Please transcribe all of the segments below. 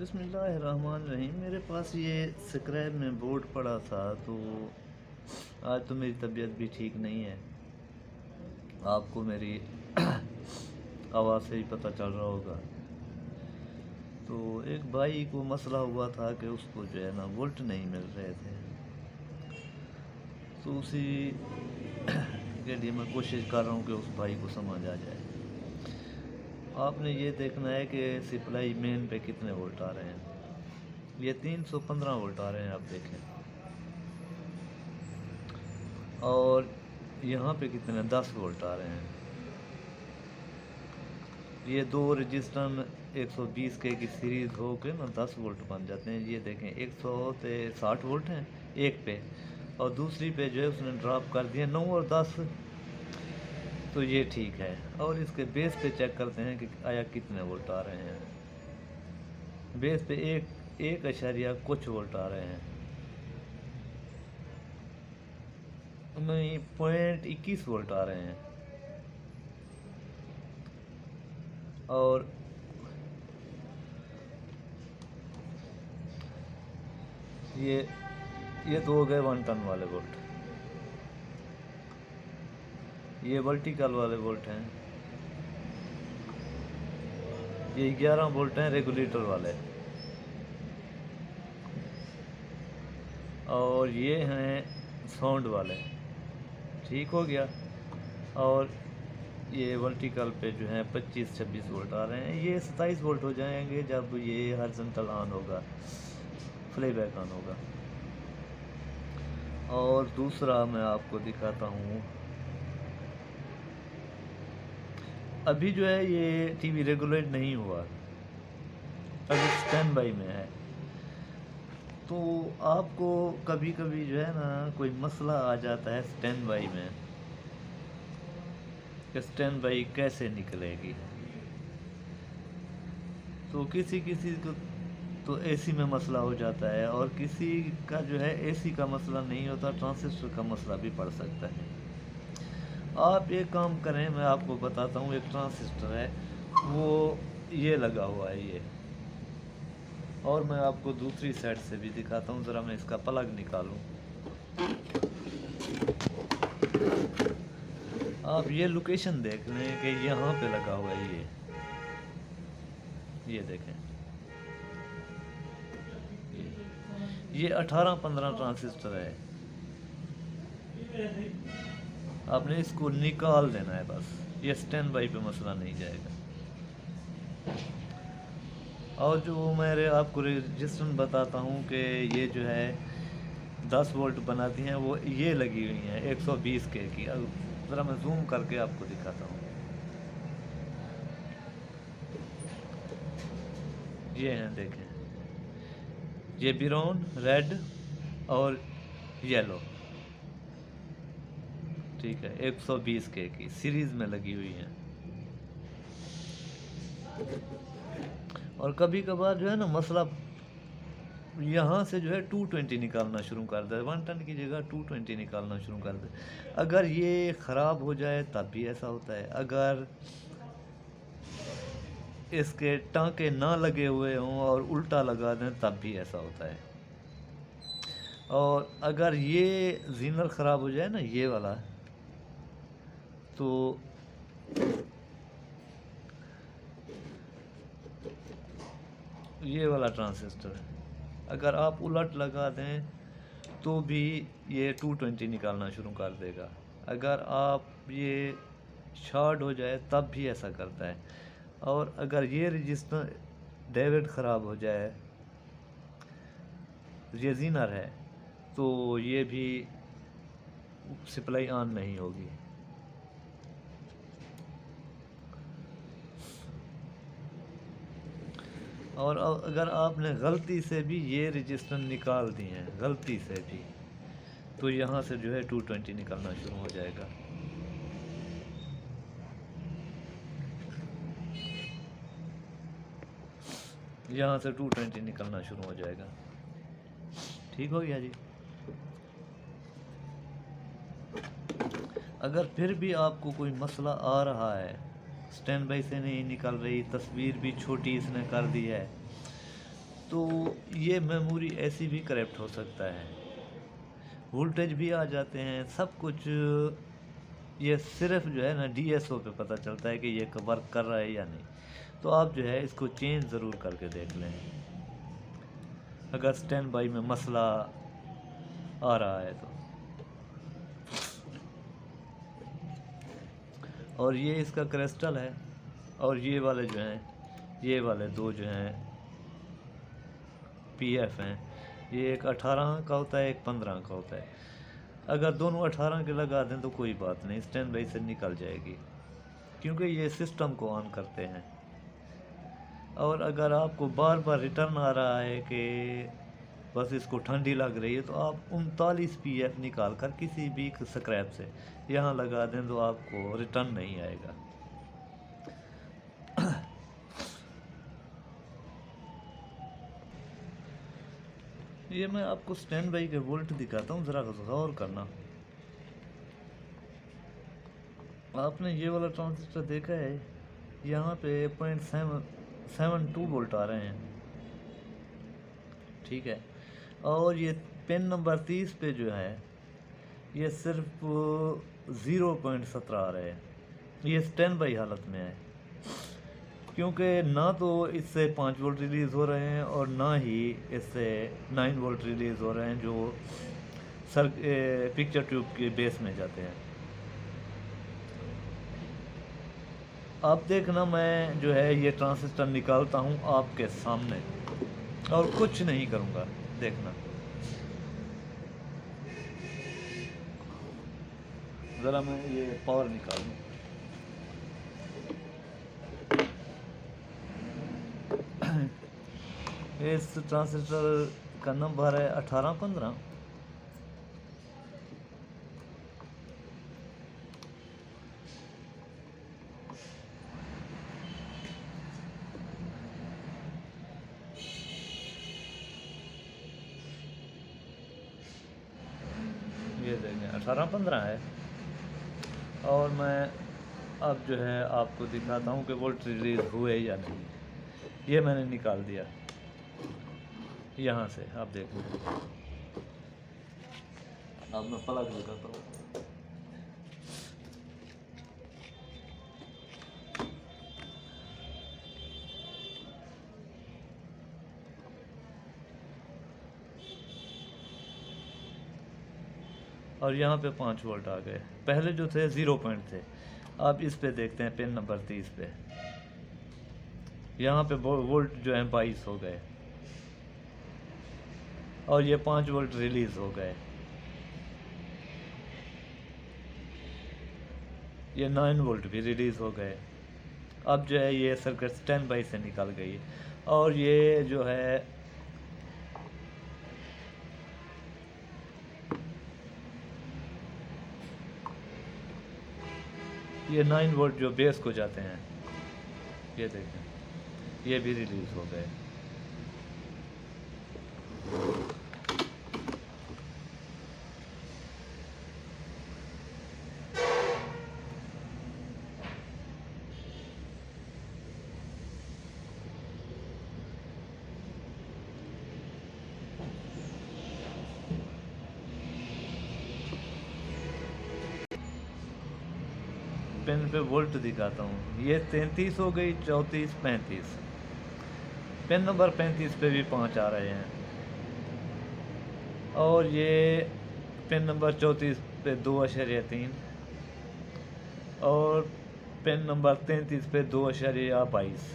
बिस्मिल्लाहिर्रहमानिर्रहीम। मेरे पास ये स्क्रैप में बोर्ड पड़ा था, तो आज तो मेरी तबीयत भी ठीक नहीं है। आपको मेरी आवाज़ से ही पता चल रहा होगा। तो एक भाई को मसला हुआ था कि उसको जो है ना वोल्ट नहीं मिल रहे थे, तो उसी के लिए मैं कोशिश कर रहा हूँ कि उस भाई को समझ आ जाए। आपने ये देखना है कि सप्लाई मेन पे कितने वोल्ट आ रहे हैं। ये 315 वोल्ट आ रहे हैं, आप देखें। और यहाँ पे कितने 10 वोल्ट आ रहे हैं। ये दो रजिस्टर 120 के की सीरीज़ हो के ना 10 वोल्ट बन जाते हैं। ये देखें 100 से 60 वोल्ट हैं एक पे, और दूसरी पे जो है उसने ड्रॉप कर दिया 9 और 10। तो ये ठीक है। और इसके बेस पे चेक करते हैं कि आया कितने वोल्ट आ रहे हैं। बेस पे एक अशारिया कुछ वोल्ट आ रहे हैं, नहीं 0.21 वोल्ट आ रहे हैं। और ये तो हो गए 1 टन वाले वोल्ट। ये वर्टिकल वाले वोल्ट हैं। ये 11 वोल्ट हैं रेगुलेटर वाले। और ये हैं साउंड वाले। ठीक हो गया। और ये वर्टिकल पे जो है 25-26 वोल्ट आ रहे हैं। ये 27 वोल्ट हो जाएंगे जब ये हॉरिजॉन्टल ऑन होगा, प्लेबैक ऑन होगा। और दूसरा मैं आपको दिखाता हूँ। अभी जो है ये टीवी रेगुलेट नहीं हुआ, अभी स्टैंड बाई में है। तो आपको कभी कभी जो है ना कोई मसला आ जाता है स्टैंड बाई में, कि स्टैंड बाई कैसे निकलेगी। तो किसी किसी को तो एसी में मसला हो जाता है, और किसी का जो है एसी का मसला नहीं होता, ट्रांजिस्टर का मसला भी पड़ सकता है। आप एक काम करें, मैं आपको बताता हूँ। एक ट्रांजिस्टर है, वो ये लगा हुआ है ये। और मैं आपको दूसरी साइड से भी दिखाता हूँ। ज़रा मैं इसका प्लग निकालूँ। आप ये लोकेशन देख लें कि यहाँ पे लगा हुआ है ये देखें। ये 18-15 ट्रांजिस्टर है। आपने इसको निकाल देना है बस। ये स्टैंड बाई पे मसला नहीं जाएगा। और जो मैं आपको रजिस्टर बताता हूँ कि ये जो है 10 वोल्ट बनाती हैं, वो ये लगी हुई हैं 120 के की। अब ज़रा मैं जूम करके आपको दिखाता हूँ। ये हैं, देखें। ये ब्राउन, रेड और येलो, ठीक है। 120 के की सीरीज़ में लगी हुई हैं। और कभी कभार जो है ना मसला यहाँ से जो है 220 निकालना शुरू कर दे। 1 टन की जगह 220 निकालना शुरू कर दे। अगर ये ख़राब हो जाए तब भी ऐसा होता है। अगर इसके टाँके ना लगे हुए हों और उल्टा लगा दें तब भी ऐसा होता है। और अगर ये जीनर ख़राब हो जाए ना, ये वाला, तो ये वाला ट्रांजिस्टर अगर आप उलट लगा दें तो भी ये 220 निकालना शुरू कर देगा। अगर आप ये शॉर्ट हो जाए तब भी ऐसा करता है। और अगर ये रजिस्टर डेविड ख़राब हो जाए, ये जीनर है, तो ये भी सप्लाई ऑन नहीं होगी। और अगर आपने गलती से भी ये रजिस्टर निकाल दिए हैं, गलती से भी, तो यहाँ से जो है 220 निकलना शुरू हो जाएगा। यहाँ से 220 निकलना शुरू हो जाएगा। ठीक हो गया जी। अगर फिर भी आपको कोई मसला आ रहा है, स्टैंड बाई से नहीं निकल रही, तस्वीर भी छोटी इसने कर दी है, तो ये मेमोरी ऐसी भी करप्ट हो सकता है, वोल्टेज भी आ जाते हैं, सब कुछ। ये सिर्फ जो है ना डीएसओ पे पता चलता है कि ये वर्क कर रहा है या नहीं। तो आप जो है इसको चेंज ज़रूर करके देख लें, अगर स्टैंड बाई में मसला आ रहा है तो। और ये इसका क्रिस्टल है, और ये वाले जो हैं, ये वाले दो जो हैं पीएफ हैं, ये एक 18 का होता है, एक 15 का होता है। अगर दोनों 18 के लगा दें तो कोई बात नहीं, स्टैंड बाई से निकल जाएगी, क्योंकि ये सिस्टम को ऑन करते हैं। और अगर आपको बार बार रिटर्न आ रहा है कि बस इसको ठंडी लग रही है, तो आप 39 पीएफ निकाल कर किसी भी स्क्रैप से यहाँ लगा दें तो आपको रिटर्न नहीं आएगा। ये मैं आपको स्टैंड बाई के वोल्ट दिखाता हूँ, ज़रा गौर करना। आपने ये वाला ट्रांजिस्टर देखा है, यहाँ पे 0.72 वोल्ट आ रहे हैं, ठीक है। और ये पिन नंबर 30 पे जो है ये सिर्फ 0.17 आ रहे हैं। ये स्टैंड बाई हालत में है, क्योंकि ना तो इससे 5 वोल्ट रिलीज़ हो रहे हैं और ना ही इससे 9 वोल्ट रिलीज़ हो रहे हैं जो पिक्चर ट्यूब के बेस में जाते हैं। अब देखना, मैं जो है ये ट्रांजिस्टर निकालता हूँ आपके सामने और कुछ नहीं करूँगा, देखना। ज़रा मैं ये पावर निकालूँ। इस ट्रांजिस्टर का नंबर है 1815। ये देखें 1815 है। और मैं अब जो है आपको दिखाता हूँ कि वोल्ट रिलीज़ हुए या नहीं। ये मैंने निकाल दिया यहाँ से, आप देखो। अब मैं प्लग लगाता हूँ। और यहाँ पे 5 वोल्ट आ गए, पहले जो थे 0 पॉइंट थे। अब इस पे देखते हैं, पिन नंबर 30 पे, यहाँ पे वोल्ट जो है 22 हो गए और ये 5 वोल्ट रिलीज़ हो गए। ये 9 वोल्ट भी रिलीज़ हो गए। अब जो है ये सर्किट स्टैंड बाई से निकल गई और ये जो है ये 9 वोल्ट जो बेस को जाते हैं, ये देखें, ये भी रिलीज़ हो गए। पिन पे वोल्ट दिखाता हूँ, ये 33 हो गई, 34, 35। पिन नंबर 35 पे भी 5 आ रहे हैं और ये पिन नंबर 34 पे 2.3 और पिन नंबर 33 पे 2.22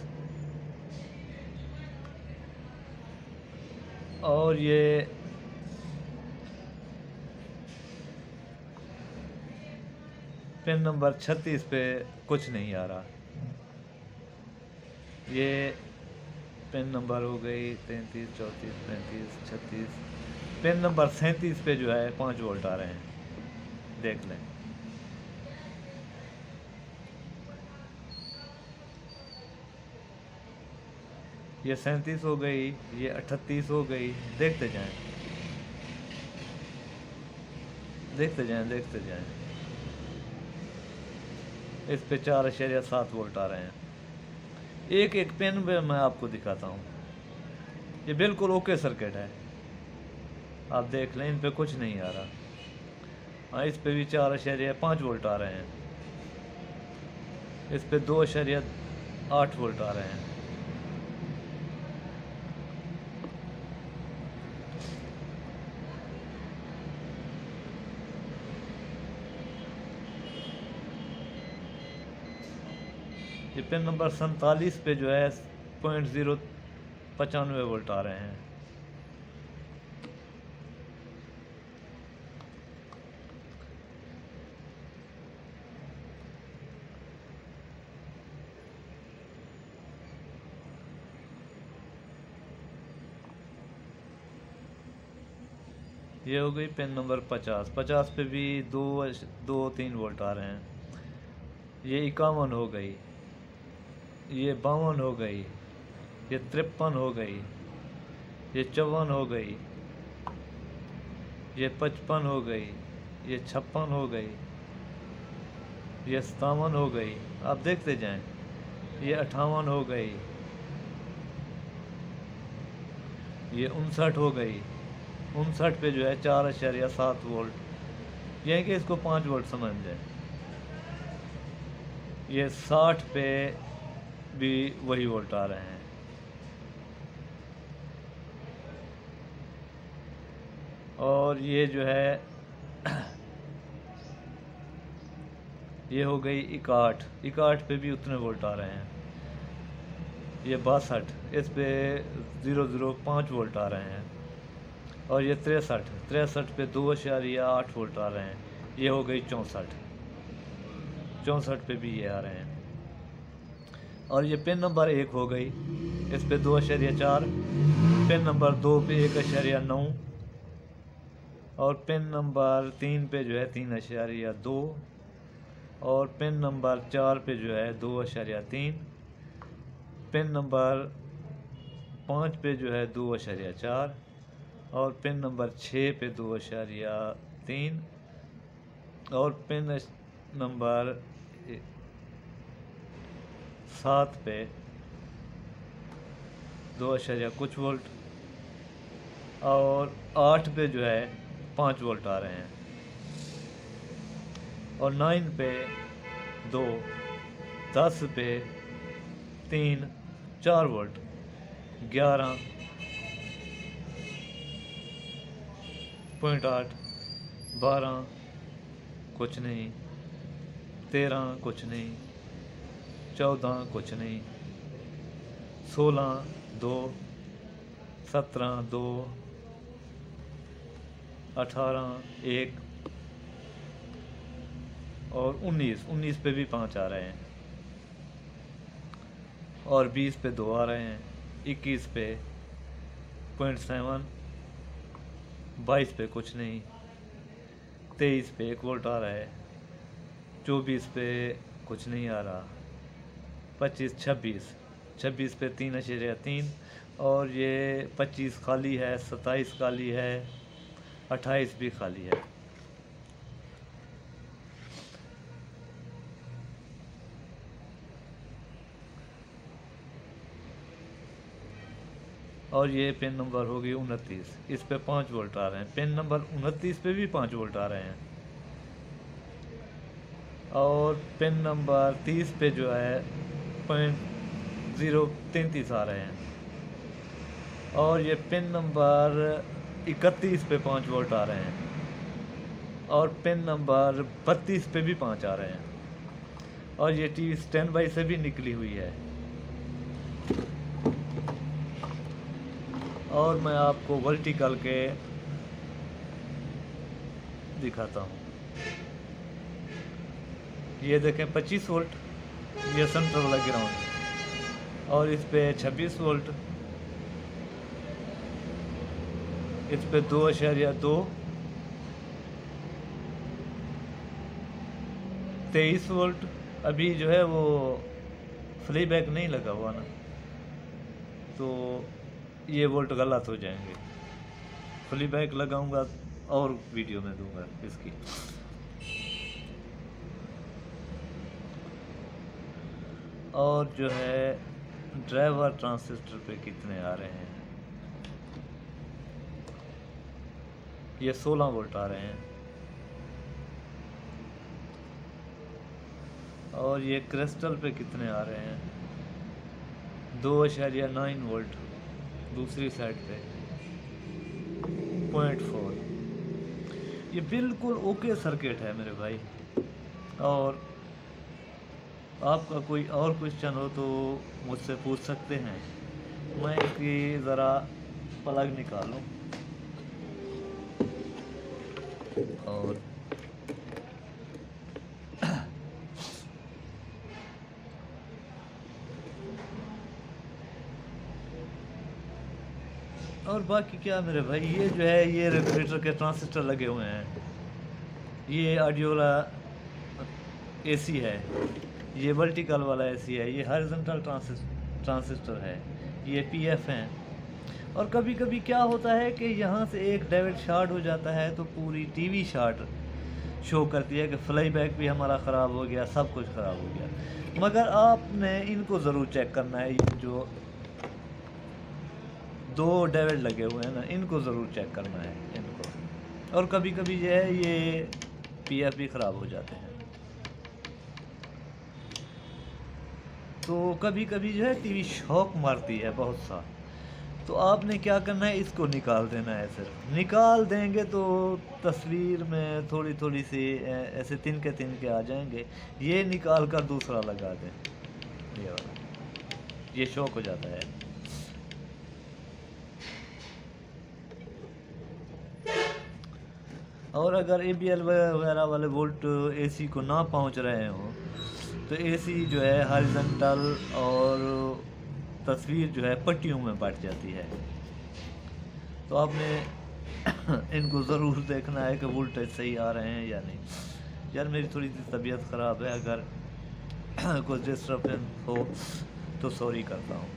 और ये पिन नंबर 36 पे कुछ नहीं आ रहा। ये पिन नंबर हो गई 33, 34, 35, 36। पिन नंबर 37 पे जो है 5 वोल्ट आ रहे हैं, देख लें। ये 37 हो गई, ये 38 हो गई, देखते जाएं, देखते जाएं, देखते जाएं। इस पे 4.7 वोल्ट आ रहे हैं। एक एक पिन पे मैं आपको दिखाता हूँ। ये बिल्कुल ओके सर्किट है, आप देख लें, इन पे कुछ नहीं आ रहा। हाँ, इस पे भी 4.5 वोल्ट आ रहे हैं, इस पे 2.8 वोल्ट आ रहे हैं। ये पिन नंबर 47 पे जो है 0.095 वोल्ट आ रहे हैं। ये हो गई पिन नंबर 50 पे भी 2-3 वोल्ट आ रहे हैं। ये 51 हो गई, ये 52 हो गई, ये 53 हो गई, ये 54 हो गई, ये 55 हो गई, ये 56 हो गई, ये 57 हो गई, आप देखते जाएं, ये 58 हो गई, ये 59 हो गई। 59 पे जो है 4.7 वोल्ट, ये कि इसको 5 वोल्ट समझ जाए। ये 60 पे भी वही वोल्ट आ रहे हैं। और ये जो है ये हो गई 61 पे भी उतने वोल्ट आ रहे हैं। ये 62, इस पे 0.05 वोल्ट आ रहे हैं। और ये 63 पे 2.8 वोल्ट आ रहे हैं। ये हो गई 64 पे भी ये आ रहे हैं। और ये पिन नंबर 1 हो गई, इस पे 2.4, पिन नंबर 2 पे 1.9, और पिन नंबर 3 पे जो है 3.2, और पिन नंबर 4 पे जो है 2.3, पिन नंबर 5 पे जो है 2.4, और पिन नंबर 6 पे 2.3, और पिन नंबर 7 पे 2 कुछ वोल्ट, और 8 पे जो है 5 वोल्ट आ रहे हैं, और 9 पे 2, 10 पे 3, 4 वोल्ट, 11.8, 12 कुछ नहीं, 13 कुछ नहीं, 14 कुछ नहीं, 16 2, 17 2, 18 1, और 19 पे भी 5 आ रहे हैं, और 20 पे 2 आ रहे हैं, 21 पे 0.7, 22 पे कुछ नहीं, 23 पे 1 वोल्ट आ रहा है, 24 पे कुछ नहीं आ रहा, 26 पे 3.3, और ये 25 खाली है, 27 खाली है, 28 भी खाली है। और ये पिन नंबर होगी 29, इस पे 5 वोल्ट आ रहे हैं। पिन नंबर 29 पे भी 5 वोल्ट आ रहे हैं, और पिन नंबर 30 पे जो है 0.33 आ रहे हैं, और ये पिन नंबर 31 पे 5 वोल्ट आ रहे हैं, और पिन नंबर 32 पे भी 5 आ रहे हैं, और ये टीवी स्टैंड बाई से भी निकली हुई है। और मैं आपको वर्टिकल के दिखाता हूँ, ये देखें 25 वोल्ट, ये सेंटर वाला ग्राउंड, और इस पे 26 वोल्ट, इस पे 2.2, 23 वोल्ट। अभी जो है वो फ्ली बैक नहीं लगा हुआ ना, तो ये वोल्ट गलत हो जाएंगे। फ्ली बैक लगाऊंगा और वीडियो में दूंगा इसकी। और जो है ड्राइवर ट्रांजिस्टर पे कितने आ रहे हैं, ये 16 वोल्ट आ रहे हैं। और ये क्रिस्टल पे कितने आ रहे हैं, 2.9 वोल्ट दूसरी साइड पे 0.4। ये बिल्कुल ओके सर्किट है मेरे भाई। और आपका कोई और क्वेश्चन हो तो मुझसे पूछ सकते हैं। मैं इसकी ज़रा प्लग निकालूं और बाकी क्या मेरे भाई, ये जो है ये रेगुलेटर के ट्रांजिस्टर लगे हुए हैं। ये ऑडियोला एसी है, ये वर्टिकल वाला एसी है, ये हॉरिजॉन्टल ट्रांजिस्टर है, ये पीएफ हैं। और कभी कभी क्या होता है कि यहाँ से एक डेविड शॉर्ट हो जाता है तो पूरी टीवी शॉर्ट शो करती है कि फ्लाई बैक भी हमारा ख़राब हो गया, सब कुछ ख़राब हो गया। मगर आपने इनको ज़रूर चेक करना है, ये जो 2 डेविड लगे हुए हैं ना, इनको ज़रूर चेक करना है इनको। और कभी कभी जो है ये पीएफ भी ख़राब हो जाते हैं, तो कभी कभी जो है टीवी शॉक मारती है बहुत सा। तो आपने क्या करना है, इसको निकाल देना है। सिर्फ निकाल देंगे तो तस्वीर में थोड़ी थोड़ी सी ऐसे तिनके आ जाएंगे। ये निकाल कर दूसरा लगा दें, ये वाला, ये शॉक हो जाता है। और अगर ABL वगैरह वाले वोल्ट एसी को ना पहुंच रहे हों तो एसी जो है हॉरिजॉन्टल और तस्वीर जो है पट्टियों में बट जाती है। तो आपने इनको ज़रूर देखना है कि वोल्टेज सही आ रहे हैं या नहीं। यार मेरी थोड़ी सी तबीयत ख़राब है, अगर कुछ डिस्टर्बेंस हो तो सॉरी करता हूँ।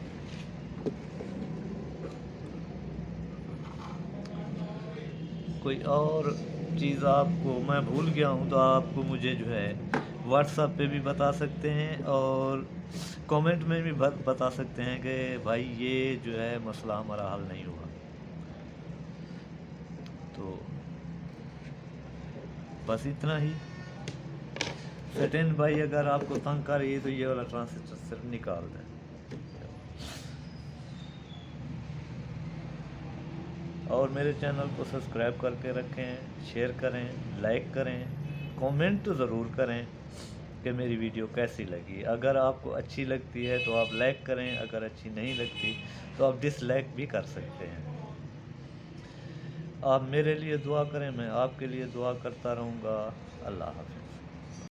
कोई और चीज़ आपको मैं भूल गया हूँ तो आपको मुझे जो है व्हाट्सएप पे भी बता सकते हैं और कमेंट में भी बता सकते हैं कि भाई ये जो है मसला हमारा हल नहीं हुआ। तो बस इतना ही। सेटेन भाई अगर आपको तंग कर रही है तो ये वाला ट्रांजिस्टर सिर्फ निकाल दें। और मेरे चैनल को सब्सक्राइब करके रखें, शेयर करें, लाइक करें, कमेंट तो ज़रूर करें कि मेरी वीडियो कैसी लगी। अगर आपको अच्छी लगती है तो आप लाइक करें, अगर अच्छी नहीं लगती तो आप डिसलाइक भी कर सकते हैं। आप मेरे लिए दुआ करें, मैं आपके लिए दुआ करता रहूँगा। अल्लाह हाफ़िज़।